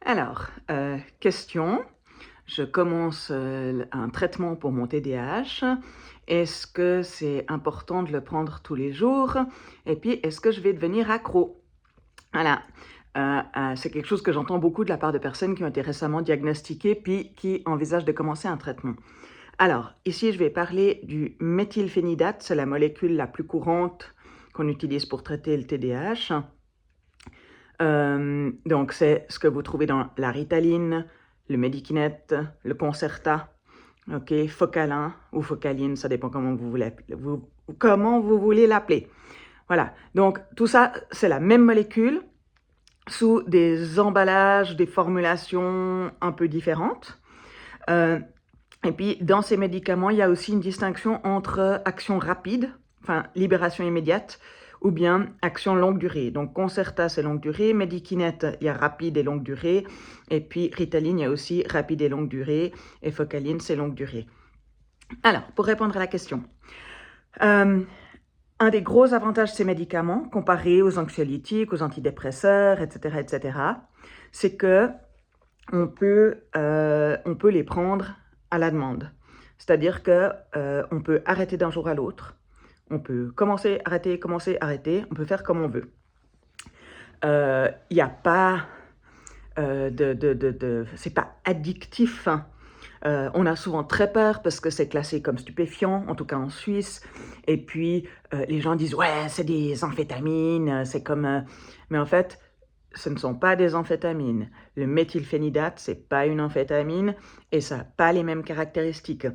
Alors, question. Je commence un traitement pour mon TDAH. Est-ce que c'est important de le prendre tous les jours? Et puis, est-ce que je vais devenir accro? Voilà. C'est quelque chose que j'entends beaucoup de la part de personnes qui ont été récemment diagnostiquées puis qui envisagent de commencer un traitement. Alors, ici, je vais parler du méthylphénidate. C'est la molécule la plus courante qu'on utilise pour traiter le TDAH. Donc, c'est ce que vous trouvez dans la Ritaline, le Medikinet, le Concerta, ok, Focalin ou Focaline, ça dépend comment vous voulez l'appeler. Voilà, donc tout ça, c'est la même molécule sous des emballages, des formulations un peu différentes. Et puis, dans ces médicaments, il y a aussi une distinction entre action rapide, enfin libération immédiate, ou bien action longue durée. Donc, Concerta, c'est longue durée. Medikinet, il y a rapide et longue durée. Et puis, Ritaline, il y a aussi rapide et longue durée. Et Focaline, c'est longue durée. Alors, pour répondre à la question, un des gros avantages de ces médicaments, comparé aux anxiolytiques, aux antidépresseurs, etc., c'est que on peut les prendre à la demande. C'est-à-dire que on peut arrêter d'un jour à l'autre. On peut commencer, arrêter, on peut faire comme on veut. Il n'y a pas c'est pas addictif. Hein. On a souvent très peur parce que c'est classé comme stupéfiant, en tout cas en Suisse. Et puis, les gens disent « Ouais, c'est des amphétamines, c'est comme… Mais en fait, ce ne sont pas des amphétamines. Le méthylphénidate, c'est pas une amphétamine et ça n'a pas les mêmes caractéristiques.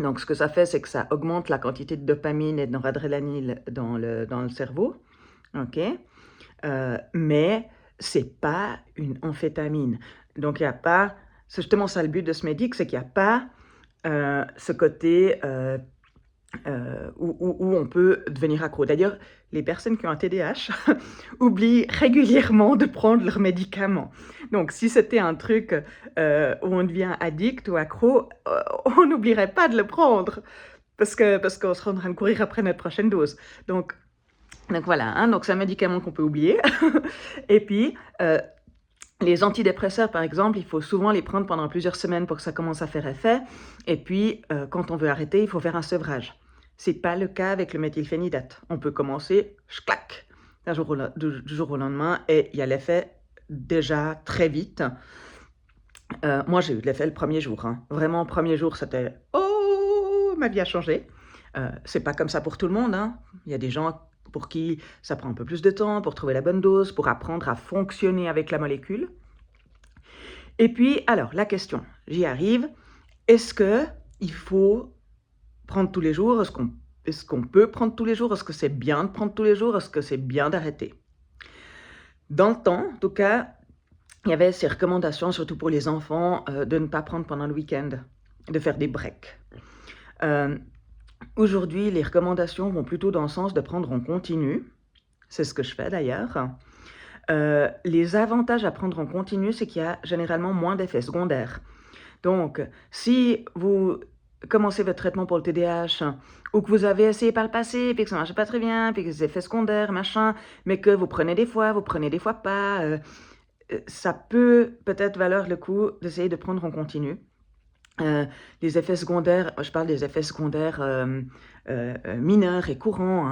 Donc, ce que ça fait, c'est que ça augmente la quantité de dopamine et de noradrénaline dans le cerveau. OK? Mais c'est pas une amphétamine. Donc, il n'y a pas… C'est justement ça le but de ce médic, c'est qu'il n'y a pas ce côté où on peut devenir accro. D'ailleurs, les personnes qui ont un TDAH oublient régulièrement de prendre leurs médicaments. Donc, si c'était un truc où on devient addict ou accro, on n'oublierait pas de le prendre parce qu'on serait en train de courir après notre prochaine dose. Donc voilà, hein, donc c'est un médicament qu'on peut oublier. Et puis, les antidépresseurs, par exemple, il faut souvent les prendre pendant plusieurs semaines pour que ça commence à faire effet. Et puis, quand on veut arrêter, il faut faire un sevrage. C'est pas le cas avec le méthylphénidate. On peut commencer, clac, du jour au lendemain, et il y a l'effet déjà très vite. Moi, j'ai eu l'effet le premier jour. Hein. Vraiment, le premier jour, c'était « Oh, ma vie a changé ». C'est pas comme ça pour tout le monde. Hein. Il y a des gens pour qui ça prend un peu plus de temps pour trouver la bonne dose, pour apprendre à fonctionner avec la molécule. Et puis, alors, la question, j'y arrive. Est-ce qu'il faut prendre tous les jours? Est-ce qu'on peut prendre tous les jours? Est-ce que c'est bien de prendre tous les jours? Est-ce que c'est bien d'arrêter? Dans le temps, en tout cas, il y avait ces recommandations, surtout pour les enfants, de ne pas prendre pendant le week-end, de faire des breaks. Aujourd'hui, les recommandations vont plutôt dans le sens de prendre en continu. C'est ce que je fais d'ailleurs. Les avantages à prendre en continu, c'est qu'il y a généralement moins d'effets secondaires. Donc, si vous commencez votre traitement pour le TDAH ou que vous avez essayé par le passé, puis que ça ne marche pas très bien, puis que des effets secondaires, machin, mais que vous prenez des fois pas, ça peut peut-être valoir le coup d'essayer de prendre en continu. Les effets secondaires, je parle des effets secondaires mineurs et courants.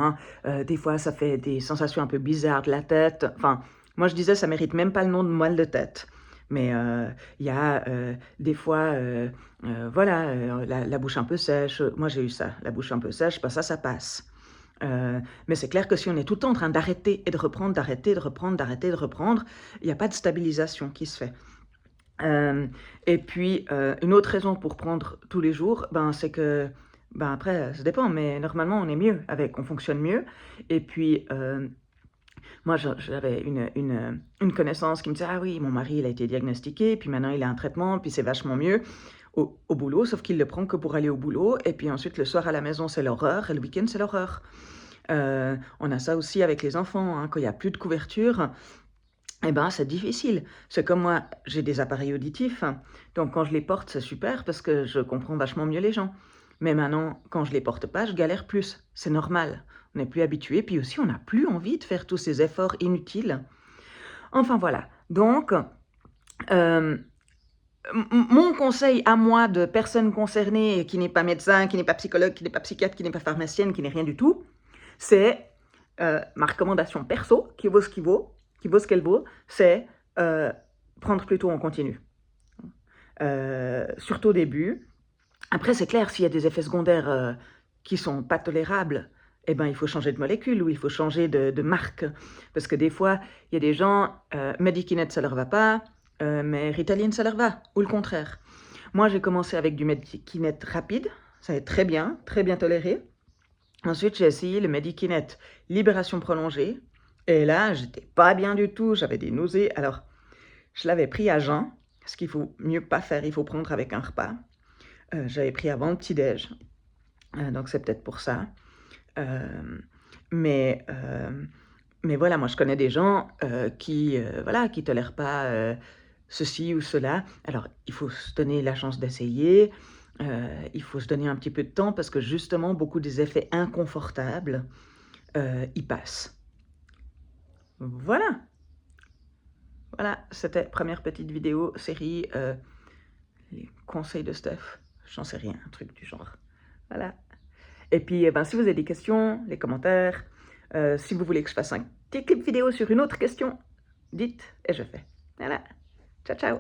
Hein. Des fois, ça fait des sensations un peu bizarres de la tête. Enfin, moi, je disais, ça mérite même pas le nom de mal de tête. Mais il y a des fois, voilà, la bouche un peu sèche. Moi, j'ai eu ça, la bouche un peu sèche, ça passe. Mais c'est clair que si on est tout le temps en train d'arrêter et de reprendre, d'arrêter, de reprendre, d'arrêter, de reprendre, il n'y a pas de stabilisation qui se fait. Et puis, une autre raison pour prendre tous les jours, c'est que, après, ça dépend, mais normalement, on est mieux on fonctionne mieux. Et puis, moi, j'avais une connaissance qui me disait « Ah oui, mon mari, il a été diagnostiqué, puis maintenant, il a un traitement, puis c'est vachement mieux au boulot, sauf qu'il le prend que pour aller au boulot. Et puis ensuite, le soir à la maison, c'est l'horreur, et le week-end, c'est l'horreur. » On a ça aussi avec les enfants, hein, quand il n'y a plus de couverture. C'est difficile. C'est comme moi, j'ai des appareils auditifs, hein. Donc quand je les porte, c'est super parce que je comprends vachement mieux les gens. Mais maintenant, quand je les porte pas, je galère plus. C'est normal. On n'est plus habitué, puis aussi on n'a plus envie de faire tous ces efforts inutiles. Enfin voilà. Donc, Mon conseil à moi de personne concernée, qui n'est pas médecin, qui n'est pas psychologue, qui n'est pas psychiatre, qui n'est pas pharmacienne, qui n'est rien du tout, c'est ma recommandation perso, qui vaut ce qu'elle vaut, c'est prendre plutôt en continu. Surtout au début. Après, c'est clair, s'il y a des effets secondaires qui sont pas tolérables, eh ben, il faut changer de molécule ou il faut changer de marque. Parce que des fois, il y a des gens, Medikinet, ça leur va pas, mais Ritaline, ça leur va, ou le contraire. Moi, j'ai commencé avec du Medikinet rapide, ça est très bien toléré. Ensuite, j'ai essayé le Medikinet libération prolongée, et là, j'étais pas bien du tout, j'avais des nausées. Alors, je l'avais pris à jeun, ce qu'il faut mieux pas faire, il faut prendre avec un repas. J'avais pris avant le petit-déj, donc c'est peut-être pour ça. Mais voilà, moi je connais des gens qui tolèrent pas ceci ou cela. Alors, il faut se donner la chance d'essayer, il faut se donner un petit peu de temps parce que justement, beaucoup des effets inconfortables, y passent. Voilà, c'était première petite vidéo, série, les conseils de Steph, j'en sais rien, un truc du genre. Voilà. Et puis, si vous avez des questions, les commentaires, si vous voulez que je fasse un petit clip vidéo sur une autre question, dites et je fais. Voilà. Ciao, ciao.